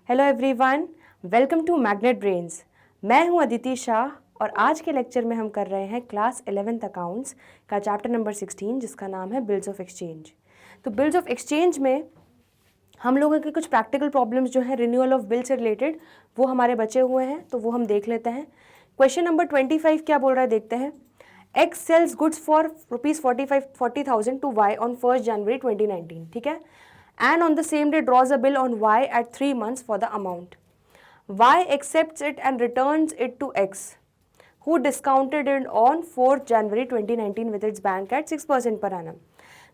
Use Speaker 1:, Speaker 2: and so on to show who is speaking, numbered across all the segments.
Speaker 1: Hello everyone, welcome to magnet brains. मैं हूं अदिति शाह और आज के लेक्चर में हम कर रहे हैं क्लास 11th अकाउंट्स का चैप्टर नंबर 16 जिसका नाम है बिल्स ऑफ एक्सचेंज। तो बिल्स ऑफ एक्सचेंज में हम लोगों के कुछ प्रैक्टिकल प्रॉब्लम्स जो है रिन्यूअल ऑफ बिल से रिलेटेड वो हमारे बचे हुए हैं, तो वो हम देख लेते हैं। क्वेश्चन नंबर 25 क्या बोल रहा है देखते हैं। X sells goods for ₹40,000 to Y on 1st January 2019, ठीक है, and on the same day draws a bill on Y at 3 months for the amount. Y accepts it and returns it to X, who discounted it on 4th January 2019 with its bank at 6% per annum.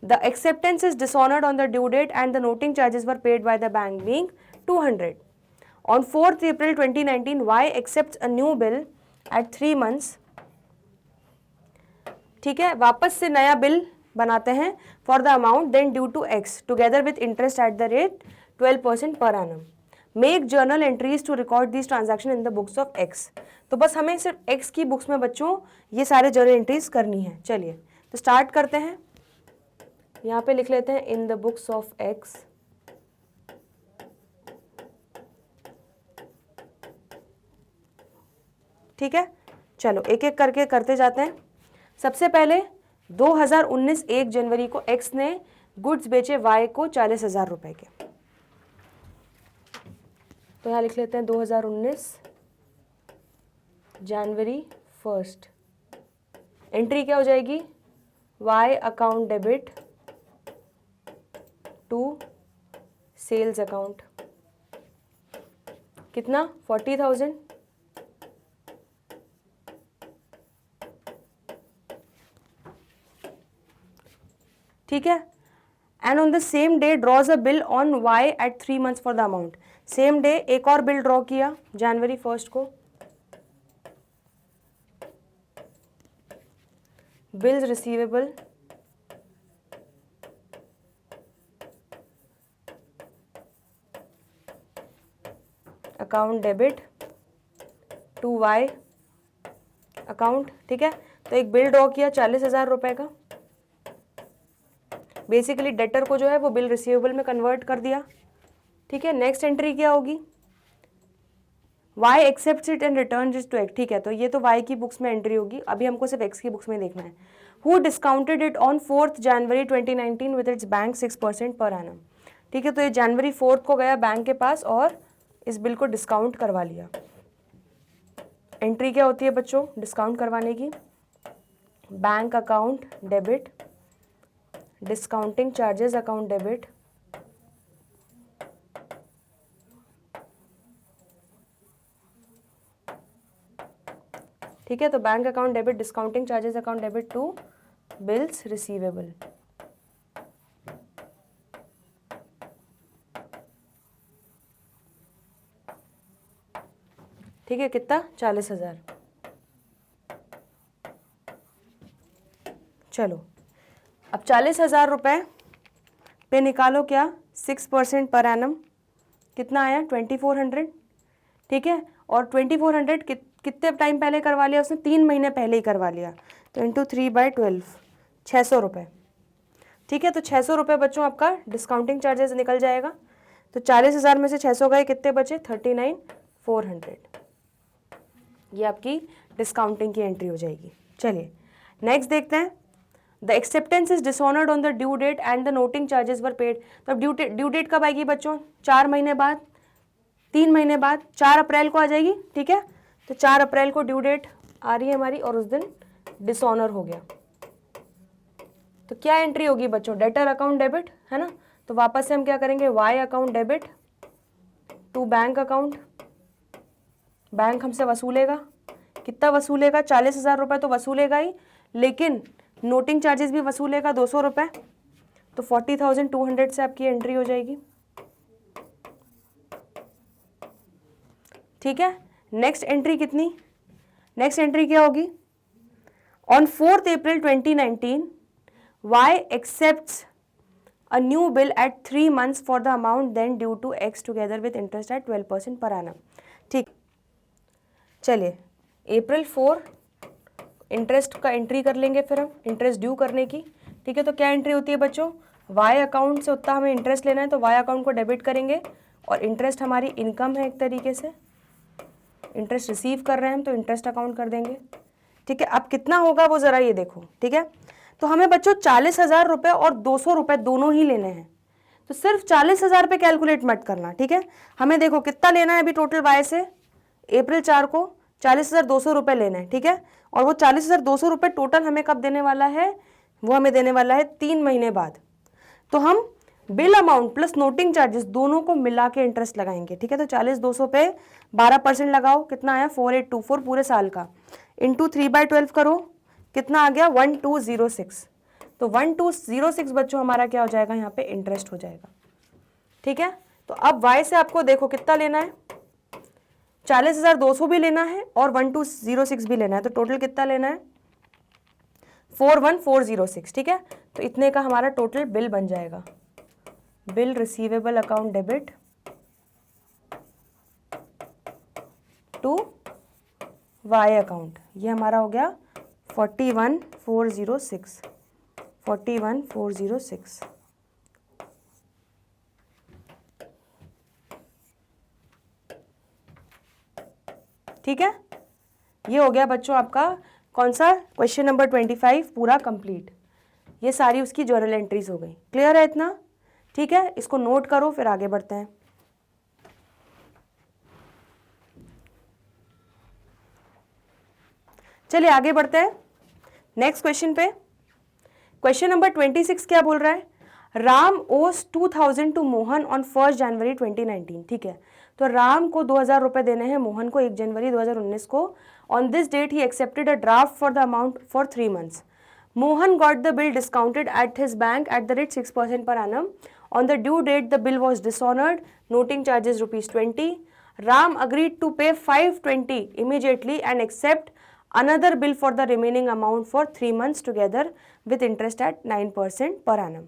Speaker 1: The acceptance is dishonored on the due date and the noting charges were paid by the bank being 200. On 4th April 2019, Y accepts a new bill at 3 months, ठीक है, वापस से नया bill बनाते हैं for the amount then due to X together with interest at the rate 12% per annum. Make journal entries to record this transaction in the books of X. तो बस हमें सिर्फ एक्स की बुक्स में बच्चों ये सारे जर्नल एंट्रीज करनी है। चलिए तो स्टार्ट करते हैं। यहाँ पे लिख लेते हैं इन द बुक्स ऑफ एक्स। ठीक है, चलो एक एक करके करते जाते हैं। सबसे पहले 2019 1 जनवरी को एक्स ने गुड्स बेचे वाई को 40,000 रुपए के। तो यहाँ लिख लेते हैं 2019 जनवरी 1st। एंट्री क्या हो जाएगी, Y account debit to sales account. कितना, 40,000। ठीक है, and on the same day draws a bill on Y at 3 months for the amount. Same day एक और बिल ड्रॉ किया जनवरी 1st को। Bills receivable account debit to Y account. ठीक है, तो एक बिल ड्रॉ किया 40,000 रुपए का। बेसिकली डेटर को जो है वो बिल रिसीवेबल में कन्वर्ट कर दिया। ठीक है, नेक्स्ट एंट्री क्या होगी, y accepts it and returns it to x। ठीक है, तो ये तो y की बुक्स में एंट्री होगी, अभी हमको सिर्फ x की बुक्स में देखना है। Who discounted it on 4th January 2019 with its bank 6% per annum. ठीक है, तो ये जनवरी 4th को गया बैंक के पास और इस बिल को डिस्काउंट करवा लिया। एंट्री क्या होती है बच्चों डिस्काउंट करवाने की, bank account debit discounting charges account debit ठीक है, तो bank account debit discounting charges account debit to bills receivable. ठीक है, कितना, 40,000। चलो अब 40,000 रुपए पे निकालो क्या 6% पर एनम। कितना आया 2400। ठीक है, और 2400 कितने टाइम पहले करवा लिया उसने, 3 महीने पहले ही करवा लिया। तो इंटू 3/12 600 रुपये। ठीक है, तो 600 रुपये बच्चों आपका डिस्काउंटिंग चार्जेस निकल जाएगा। तो 40,000 में से 600 गए, कितने बचे 39,400। ये आपकी डिस्काउंटिंग की एंट्री हो जाएगी। चलिए नेक्स्ट देखते हैं। The acceptance is dishonoured on the due date and the noting charges were paid. तो अब ड्यू डेट कब आएगी बच्चों, 4 महीने बाद, 3 महीने बाद, 4 अप्रैल को आ जाएगी। ठीक है, तो 4 अप्रैल को ड्यू डेट आ रही है हमारी और उस दिन डिसऑनर हो गया। तो क्या एंट्री होगी बच्चों, डेटर अकाउंट डेबिट है ना। तो वापस से हम क्या करेंगे, Y account debit to bank account. Bank हमसे वसूलेगा, कितना वसूलेगा, 40,000 रुपये तो वसूलेगा ही, लेकिन नोटिंग चार्जेस भी वसूलेगा 200 रुपये। तो 40,200 से आपकी एंट्री हो जाएगी। ठीक है, नेक्स्ट एंट्री कितनी, नेक्स्ट एंट्री क्या होगी, on 4th April 2019 Y accepts a new bill at 3 months for the amount then due to X together with interest at 12% per annum। ठीक, चलिए April 4 इंटरेस्ट का एंट्री कर लेंगे फिर हम, इंटरेस्ट ड्यू करने की। ठीक है, तो क्या एंट्री होती है बच्चों, वाई अकाउंट से उतना हमें इंटरेस्ट लेना है तो वाई अकाउंट को डेबिट करेंगे, और इंटरेस्ट हमारी इनकम है एक तरीके से, इंटरेस्ट रिसीव कर रहे हैं हम तो इंटरेस्ट अकाउंट कर देंगे। ठीक है, अब कितना होगा वो ज़रा ये देखो। ठीक है, तो हमें बच्चों 40,000 रुपये और 200 रुपये दोनों ही लेने हैं, तो सिर्फ 40,000 पे कैलकुलेट मत करना। ठीक है, हमें देखो कितना लेना है अभी टोटल वाई से, अप्रैल 4 को 40,200 रुपये लेना है। ठीक है, और वो 40,200 रुपये टोटल हमें कब देने वाला है, वो हमें देने वाला है 3 महीने बाद। तो हम bill amount plus noting charges दोनों को मिला के इंटरेस्ट लगाएंगे। ठीक है, तो 40,200 पे 12% लगाओ, कितना आया 4824 पूरे साल का, इंटू 3/12 करो, कितना आ गया 1206। तो 1206 बच्चों हमारा क्या हो जाएगा, यहाँ पे इंटरेस्ट हो जाएगा। ठीक है, तो अब वाई से आपको देखो कितना लेना है, 40,200 भी लेना है और 1206 भी लेना है, तो टोटल कितना लेना है 41,406। ठीक है, तो इतने का हमारा टोटल बिल बन जाएगा, bill receivable account debit to Y account, ये हमारा हो गया 41,406। 41,406। ठीक है, ये हो गया बच्चों आपका कौन सा क्वेश्चन नंबर 25 पूरा कंप्लीट। ये सारी उसकी जर्नल एंट्रीज हो गई। क्लियर है इतना? ठीक है, इसको नोट करो फिर आगे बढ़ते हैं। चलिए आगे बढ़ते हैं नेक्स्ट क्वेश्चन पे। क्वेश्चन नंबर 26 क्या बोल रहा है, राम ओस 2000 टू मोहन ऑन 1 जनवरी 2019। ठीक है, तो राम को 2000 रुपए देने हैं मोहन को 1 जनवरी 2019 को। On this date he accepted a draft for the amount for 3 months. Mohan got the bill discounted at his bank at the rate 6% per annum. On the due date, the bill was dishonored, noting charges ₹20. Ram agreed to pay 520 immediately and accept another bill for the remaining amount for 3 months together with interest at 9% per annum.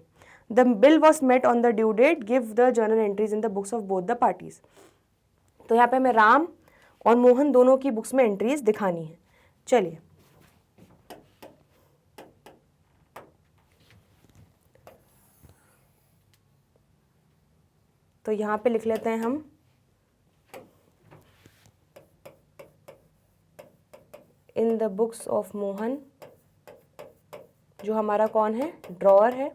Speaker 1: The bill was met on the due date. Give the journal entries in the books of both the parties. तो यहाँ पे हमें राम और मोहन दोनों की books में entries दिखानी है। चलिए तो यहाँ पे लिख लेते हैं हम इन द बुक्स ऑफ मोहन, जो हमारा कौन है, ड्रॉअर है,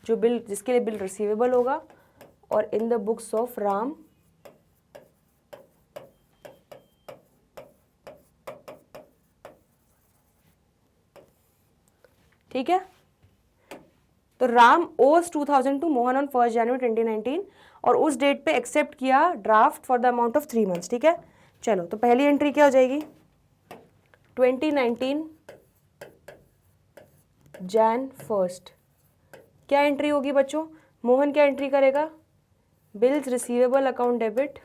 Speaker 1: जो बिल जिसके लिए बिल रिसीवेबल होगा, और इन द बुक्स ऑफ राम ठीक है। तो राम ओस 2000 टू मोहन ऑन 1 जनवरी 2019 और उस डेट पे एक्सेप्ट किया draft for the amount of 3 months। ठीक है, चलो तो पहली एंट्री क्या हो जाएगी, 2019 Jan 1st। क्या एंट्री होगी बच्चों, मोहन क्या एंट्री करेगा, bills receivable account debit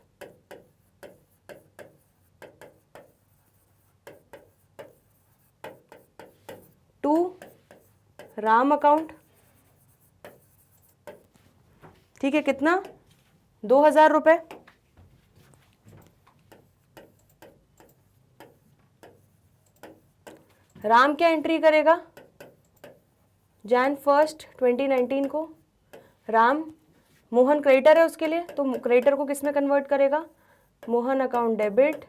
Speaker 1: to Ram account. ठीक है, कितना 2000 रुपए। राम क्या एंट्री करेगा, Jan 1st 2019 को। राम, मोहन क्रेडिटर है उसके लिए, तो क्रेडिटर को किस में कन्वर्ट करेगा, Mohan account debit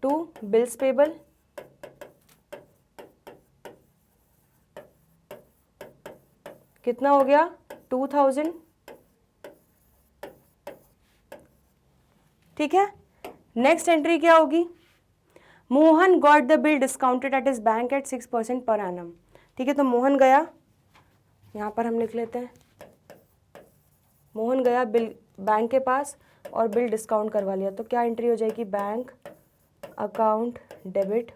Speaker 1: to bills payable. कितना हो गया 2000। ठीक है, नेक्स्ट एंट्री क्या होगी, Mohan got the bill discounted at his bank at 6% per annum. ठीक है, तो मोहन गया, यहाँ पर हम लिख लेते हैं, मोहन गया बिल बैंक के पास और बिल डिस्काउंट करवा लिया। तो क्या एंट्री हो जाएगी, bank account debit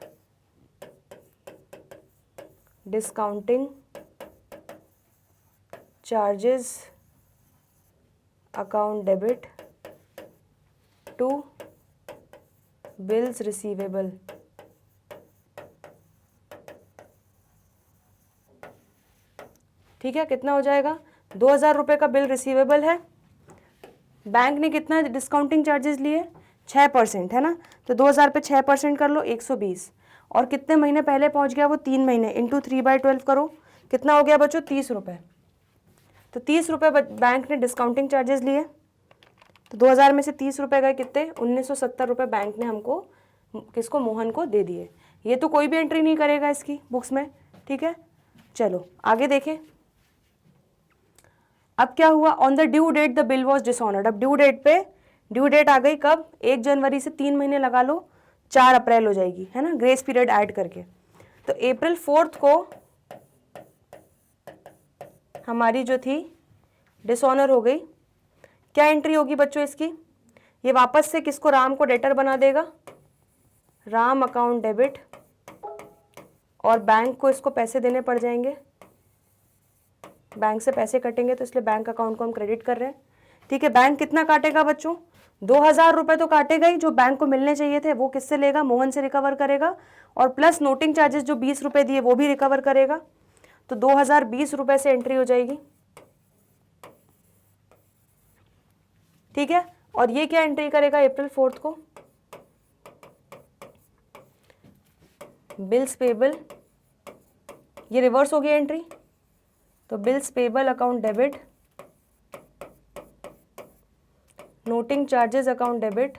Speaker 1: discounting charges account debit to bills receivable. ठीक है, कितना हो जाएगा, 2000 रुपये का बिल रिसीवेबल है, बैंक ने कितना डिस्काउंटिंग चार्जेस लिए 6% है ना, तो 2000 पे 6% कर लो 120, और कितने महीने पहले पहुंच गया वो 3 महीने, इंटू 3/12 करो, कितना हो गया बच्चों 30 रुपये। तो 30 रुपये बैंक ने डिस्काउंटिंग चार्जेस लिए, तो 2000 में से 30 रुपये गए कितने, 1970 रुपये बैंक ने हमको, किसको, मोहन को दे दिए। ये तो कोई भी एंट्री नहीं करेगा इसकी बुक्स में, ठीक है। चलो आगे देखें। अब क्या हुआ, on the due date the bill was dishonoured. अब ड्यू डेट पे, ड्यू डेट आ गई कब, 1 जनवरी से 3 महीने लगा लो, 4 अप्रैल हो जाएगी, है ना, ग्रेस पीरियड ऐड करके। तो अप्रैल 4 को हमारी जो थी डिसऑनर हो गई। क्या एंट्री होगी बच्चों इसकी, ये वापस से किसको, राम को डेटर बना देगा, राम अकाउंट डेबिट, और बैंक को इसको पैसे देने पड़ जाएंगे, बैंक से पैसे कटेंगे तो इसलिए बैंक अकाउंट को हम क्रेडिट कर रहे हैं, ठीक है। बैंक कितना काटेगा बच्चों, 2000 रुपये तो काटेगा ही, जो बैंक को मिलने चाहिए थे वो किससे लेगा, मोहन से रिकवर करेगा, और प्लस नोटिंग चार्जेस जो 20 रुपये दिए वो भी रिकवर करेगा। तो 2020 रुपये से एंट्री हो जाएगी, ठीक है। और ये क्या एंट्री करेगा अप्रैल 4 को, बिल्स पेबल, ये रिवर्स हो गई एंट्री, तो bills payable account debit, noting charges account debit,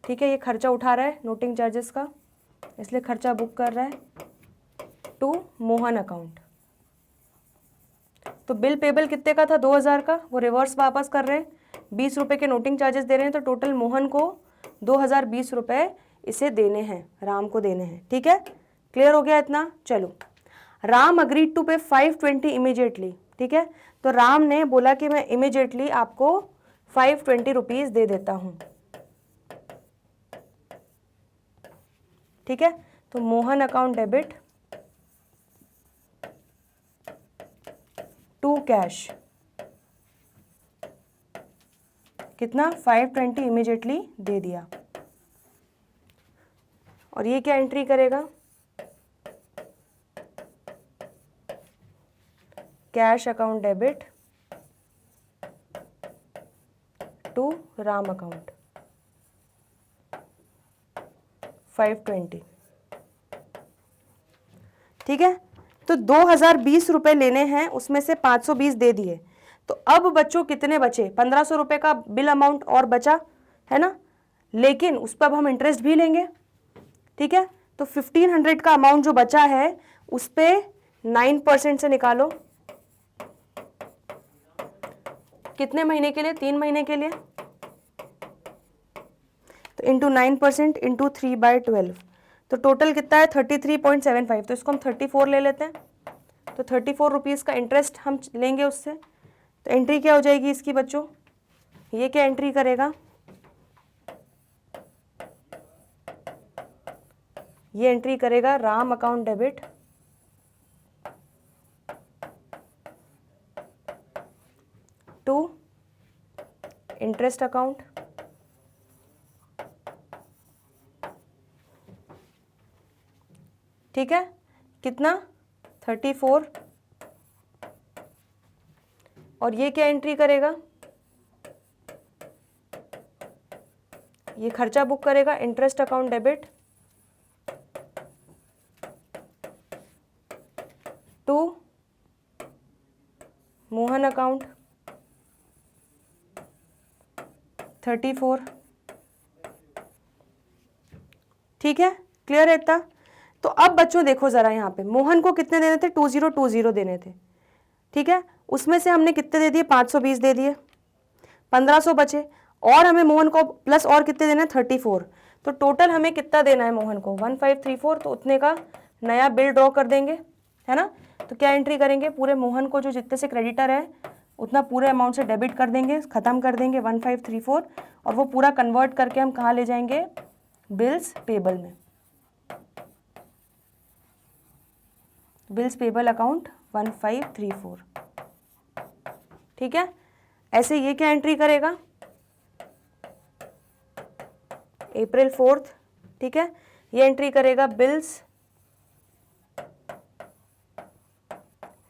Speaker 1: ठीक है। ये खर्चा उठा रहा है नोटिंग चार्जेस का, इसलिए खर्चा बुक कर रहा है टू मोहन अकाउंट। तो बिल पेबल कितने का था, 2000 का, वो रिवर्स वापस कर रहे हैं, 20 रुपये के नोटिंग चार्जेस दे रहे हैं, तो टोटल मोहन को 2020 रुपये इसे देने हैं, राम को देने हैं, ठीक है। क्लियर हो गया इतना। चलो, राम अग्रीड टू पे 520 इमीडिएटली, ठीक है। तो राम ने बोला कि मैं इमीडिएटली आपको 520 रुपीज़ दे देता हूं, ठीक है। तो Mohan account debit to cash, कितना, 520 इमीडिएटली दे दिया। और ये क्या एंट्री करेगा, cash account debit to Ram account 520, ठीक है। तो 2020 रुपये लेने हैं, उसमें से 520 दे दिए, तो अब बच्चों कितने बचे, 1500 रुपये का बिल अमाउंट और बचा, है ना, लेकिन उस पर अब हम इंटरेस्ट भी लेंगे, ठीक है। तो 1500 का अमाउंट जो बचा है उस पर 9% से निकालो, कितने महीने के लिए, 3 महीने के लिए, तो इंटू 9% इंटू 3/12, तो टोटल कितना है 33.75, तो इसको हम 34 ले लेते हैं, तो 34 रुपीज़ का इंटरेस्ट हम लेंगे उससे। तो एंट्री क्या हो जाएगी इसकी बच्चों, ये क्या एंट्री करेगा, ये एंट्री करेगा Ram account debit to interest account, ठीक है, कितना 34, और ये क्या एंट्री करेगा, ये खर्चा बुक करेगा interest account debit to Mohan account 34, ठीक है। क्लियर है इतना। तो अब बच्चों देखो जरा, यहाँ पे मोहन को कितने देने थे, 2020 देने थे, ठीक है। उसमें से हमने कितने दे दिए, 520 दे दिए, 1500 बचे, और हमें मोहन को प्लस और कितने देना है, 34, तो टोटल हमें कितना देना है मोहन को, 1534, तो उतने का नया बिल ड्रॉ कर देंगे, है ना। तो क्या एंट्री करेंगे, पूरे मोहन को जो जितने से क्रेडिटर है उतना पूरे अमाउंट से डेबिट कर देंगे, ख़त्म कर देंगे 1534, और वो पूरा कन्वर्ट करके हम कहाँ ले जाएंगे, बिल्स पेबल में, बिल्स पेबल अकाउंट 1534, ठीक है। ऐसे ये क्या एंट्री करेगा, अप्रैल 4, ठीक है। ये एंट्री करेगा bills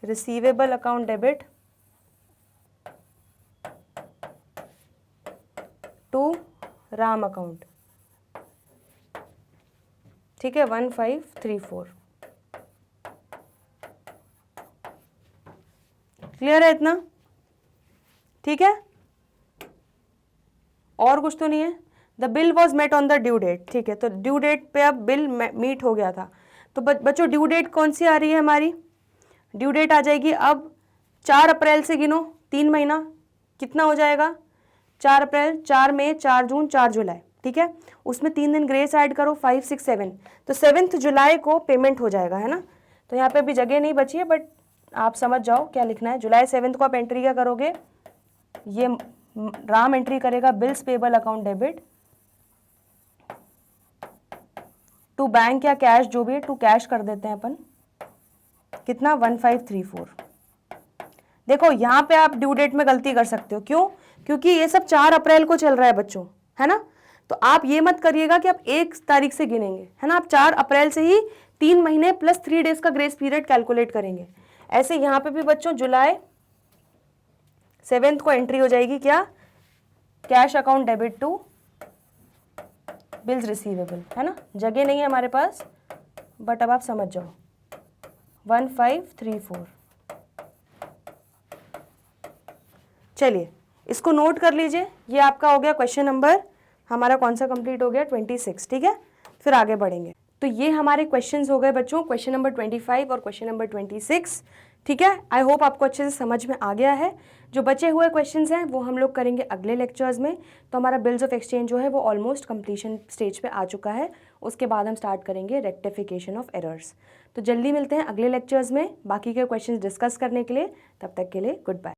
Speaker 1: receivable account debit to Ram account, ठीक है, 1534। क्लियर। क्लियर है इतना? ठीक है, और कुछ तो नहीं है। The bill was met on the due date, ठीक है, तो ड्यू डेट पे अब बिल मीट हो गया था। तो बच्चों ड्यू डेट कौन सी आ रही है हमारी? ड्यू डेट आ जाएगी अब 4 अप्रैल से गिनो, 3 महीना कितना हो जाएगा? 4 अप्रैल, 4 मई, 4 जून, 4 जुलाई, ठीक है। उसमें 3 दिन ग्रेस ऐड करो, 5, 6, 7, तो 7 जुलाई को पेमेंट हो जाएगा, है ना। तो यहाँ पे अभी जगह नहीं बची है, बट आप समझ जाओ क्या लिखना है। जुलाई 7 को आप एंट्री क्या करोगे? ये राम एंट्री करेगा bills payable account debit to bank या कैश, जो भी है, टू कैश कर देते हैं अपन। कितना? 1534। देखो यहाँ पे आप ड्यू डेट में गलती कर सकते हो, क्यों? क्योंकि ये सब 4 अप्रैल को चल रहा है बच्चों, है ना। तो आप ये मत करिएगा कि आप 1 तारीख से गिनेंगे, है ना। आप 4 अप्रैल से ही 3 महीने प्लस 3 डेज का ग्रेस पीरियड कैलकुलेट करेंगे। ऐसे यहाँ पे भी बच्चों जुलाई 7 को एंट्री हो जाएगी क्या? Cash account debit to bills receivable, है ना। जगह नहीं है हमारे पास, बट अब आप समझ जाओ। 1534। चलिए इसको नोट कर लीजिए। ये आपका हो गया क्वेश्चन नंबर, हमारा कौन सा कंप्लीट हो गया? 26, ठीक है। फिर आगे बढ़ेंगे। तो ये हमारे क्वेश्चंस हो गए बच्चों, क्वेश्चन नंबर 25 और क्वेश्चन नंबर 26, ठीक है। आई होप आपको अच्छे से समझ में आ गया है। जो बचे हुए क्वेश्चंस हैं वो हम लोग करेंगे अगले लेक्चर्स में। तो हमारा बिल्स ऑफ एक्सचेंज जो है वो ऑलमोस्ट कंप्लीशन स्टेज पे आ चुका है। उसके बाद हम स्टार्ट करेंगे रेक्टिफिकेशन ऑफ एरर्स। तो जल्दी मिलते हैं अगले लेक्चर्स में बाकी के क्वेश्चंस डिस्कस करने के लिए। तब तक के लिए गुड बाय।